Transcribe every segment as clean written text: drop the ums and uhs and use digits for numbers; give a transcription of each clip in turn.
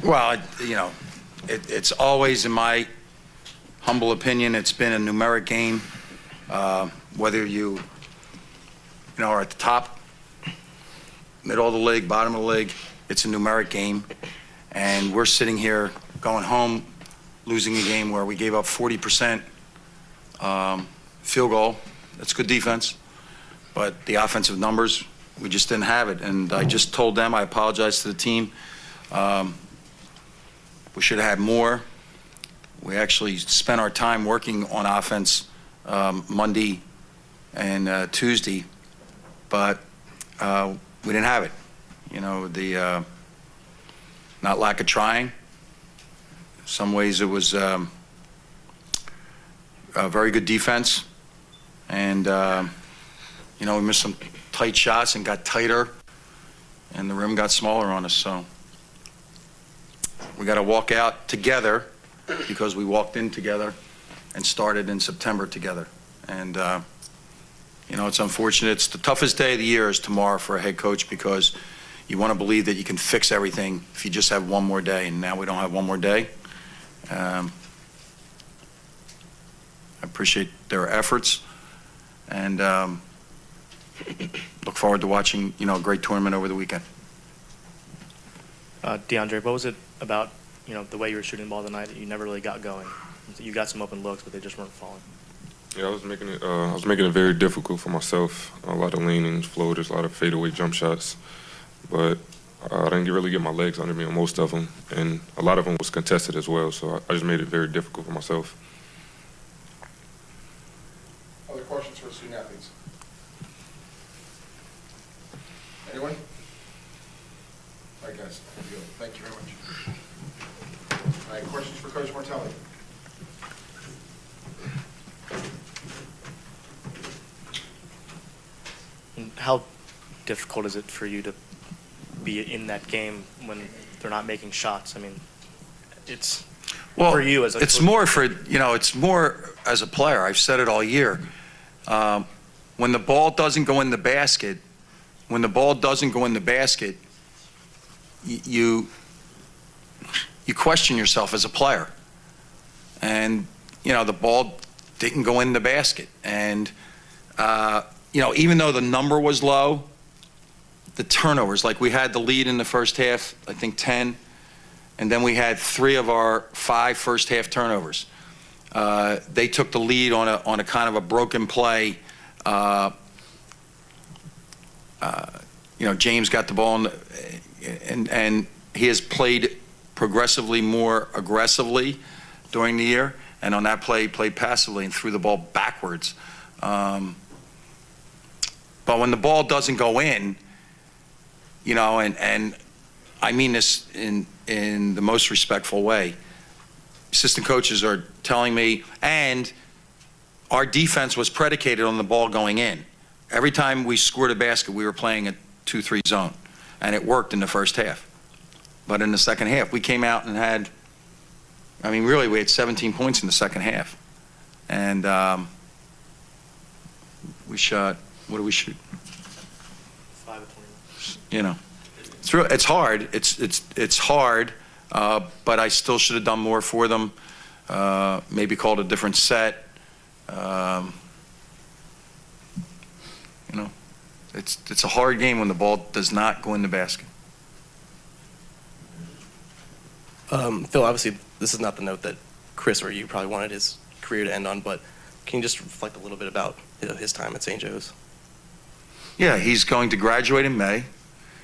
Well, it's always, in my humble opinion, it's been a numeric game. Whether you are at the top, middle of the league, bottom of the league, it's a numeric game. And we're sitting here going home, losing a game where we gave up 40% field goal. That's good defense. But the offensive numbers, we just didn't have it. And I just told them, I apologize to the team. We should have had more. We actually spent our time working on offense Monday and Tuesday, but we didn't have it. The not lack of trying. In some ways it was a very good defense, and we missed some tight shots and got tighter, and the rim got smaller on us. So we got to walk out together, because we walked in together and started in September together. And it's unfortunate. It's the toughest day of the year is tomorrow for a head coach, because you want to believe that you can fix everything if you just have one more day, and now we don't have one more day. I appreciate their efforts, and look forward to watching a great tournament over the weekend. DeAndre, what was it about the way you were shooting the ball tonight that you never really got going? You got some open looks, but they just weren't falling. Yeah, I was making it very difficult for myself. A lot of leanings, floaters, a lot of fadeaway jump shots, but I didn't really get my legs under me on most of them, and a lot of them was contested as well. So I just made it very difficult for myself. Other questions for the student athletes? Anyone? All right, guys. Thank you very much. All right, questions for Coach Martelli? And how difficult is it for you to be in that game when they're not making shots? I mean, it's for you as a it's more for it's more as a player. I've said it all year. When the ball doesn't go in the basket, you question yourself as a player. And the ball didn't go in the basket, and even though the number was low, the turnovers, like we had the lead in the first half, I think 10, and then we had 3 of our 5 first half turnovers. They took the lead on a kind of a broken play. James got the ball and he has played progressively more aggressively during the year, and on that play he played passively and threw the ball backwards. But when the ball doesn't go in, and I mean this in the most respectful way, assistant coaches are telling me, and our defense was predicated on the ball going in. Every time we scored a basket, we were playing a 2-3 zone, and it worked in the first half. But in the second half, we came out and had, really we had 17 points in the second half. And we shot, what did we shoot? 5 of 21. It's hard. It's hard, but I still should have done more for them. Maybe called a different set. It's a hard game when the ball does not go in the basket. Phil, obviously this is not the note that Chris or you probably wanted his career to end on, but can you just reflect a little bit about his time at St. Joe's? Yeah, he's going to graduate in May.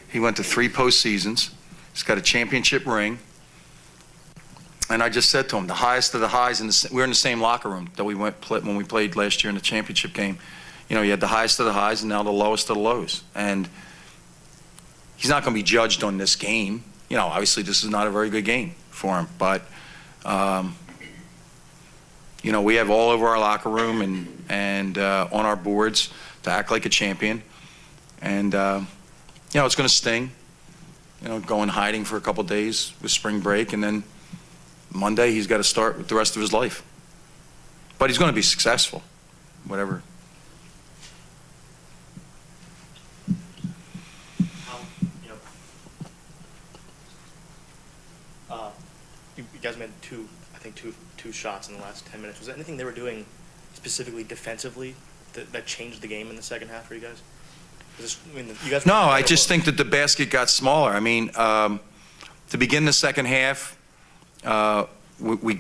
He went to 3 postseasons. He's got a championship ring. And I just said to him, the highest of the highs, we were in the same locker room that we went when we played last year in the championship game. You had the highest of the highs and now the lowest of the lows. And he's not going to be judged on this game. Obviously this is not a very good game for him. But, we have all over our locker room and on our boards to act like a champion. And, it's going to sting, go in hiding for a couple days with spring break, and then Monday he's got to start with the rest of his life. But he's going to be successful, whatever. you guys made I think two shots in the last 10 minutes. Was there anything they were doing specifically defensively that changed the game in the second half for you guys? You guys No, I just think that the basket got smaller. I mean, to begin the second half, we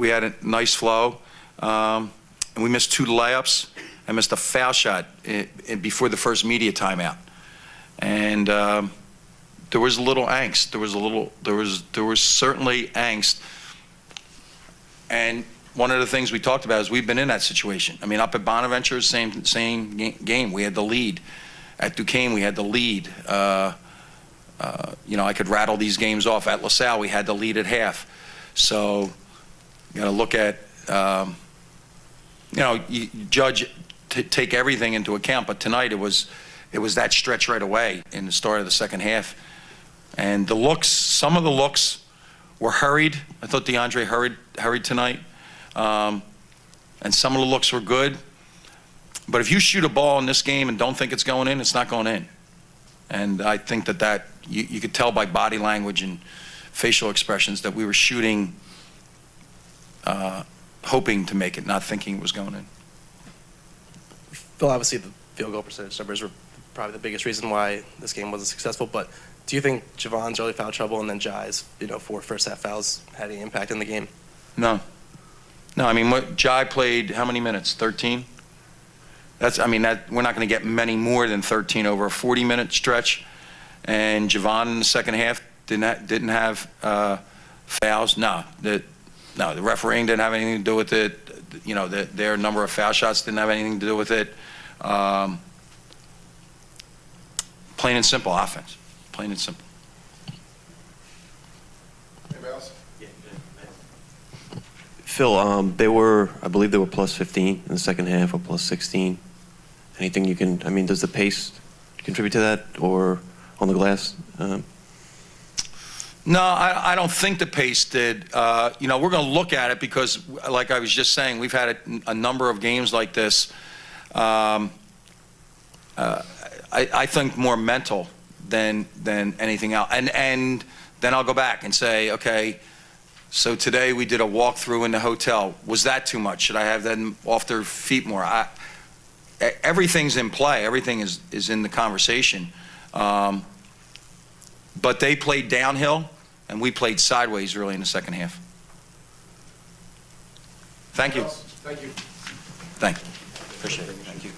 had a nice flow, and we missed 2 layups. I missed a foul shot before the first media timeout, and there was a little angst. There was certainly angst, and one of the things we talked about is we've been in that situation. I mean, up at Bonaventure, same game. We had the lead. At Duquesne, we had the lead. I could rattle these games off. At LaSalle, we had the lead at half. So you got to look at, you judge, take everything into account. But tonight it was that stretch right away in the start of the second half. And the looks, some of the looks were hurried. I thought DeAndre hurried tonight. And some of the looks were good. But if you shoot a ball in this game and don't think it's going in, it's not going in. And I think that you could tell by body language and facial expressions that we were shooting, hoping to make it, not thinking it was going in. Phil, obviously the field goal percentage numbers were probably the biggest reason why this game wasn't successful, but do you think Javon's early foul trouble and then Jai's, 4 first half fouls had any impact in the game? No. I mean, Jai played how many minutes? 13? We're not going to get many more than 13 over a 40-minute stretch. And Javon in the second half didn't have fouls. No, the refereeing didn't have anything to do with it. Their number of foul shots didn't have anything to do with it. Plain and simple offense. Plain and simple. Anybody else? Phil, I believe they were plus 15 in the second half or plus 16. Anything you can, does the pace contribute to that or on the glass? No, I don't think the pace did. We're going to look at it because, like I was just saying, we've had a number of games like this. I think more mental than anything else. And then I'll go back and say, okay, so today we did a walkthrough in the hotel. Was that too much? Should I have them off their feet more? Everything's in play. Everything is in the conversation. But they played downhill, and we played sideways really in the second half. Thank you. Thank you. Thank you. Appreciate it. Thank you.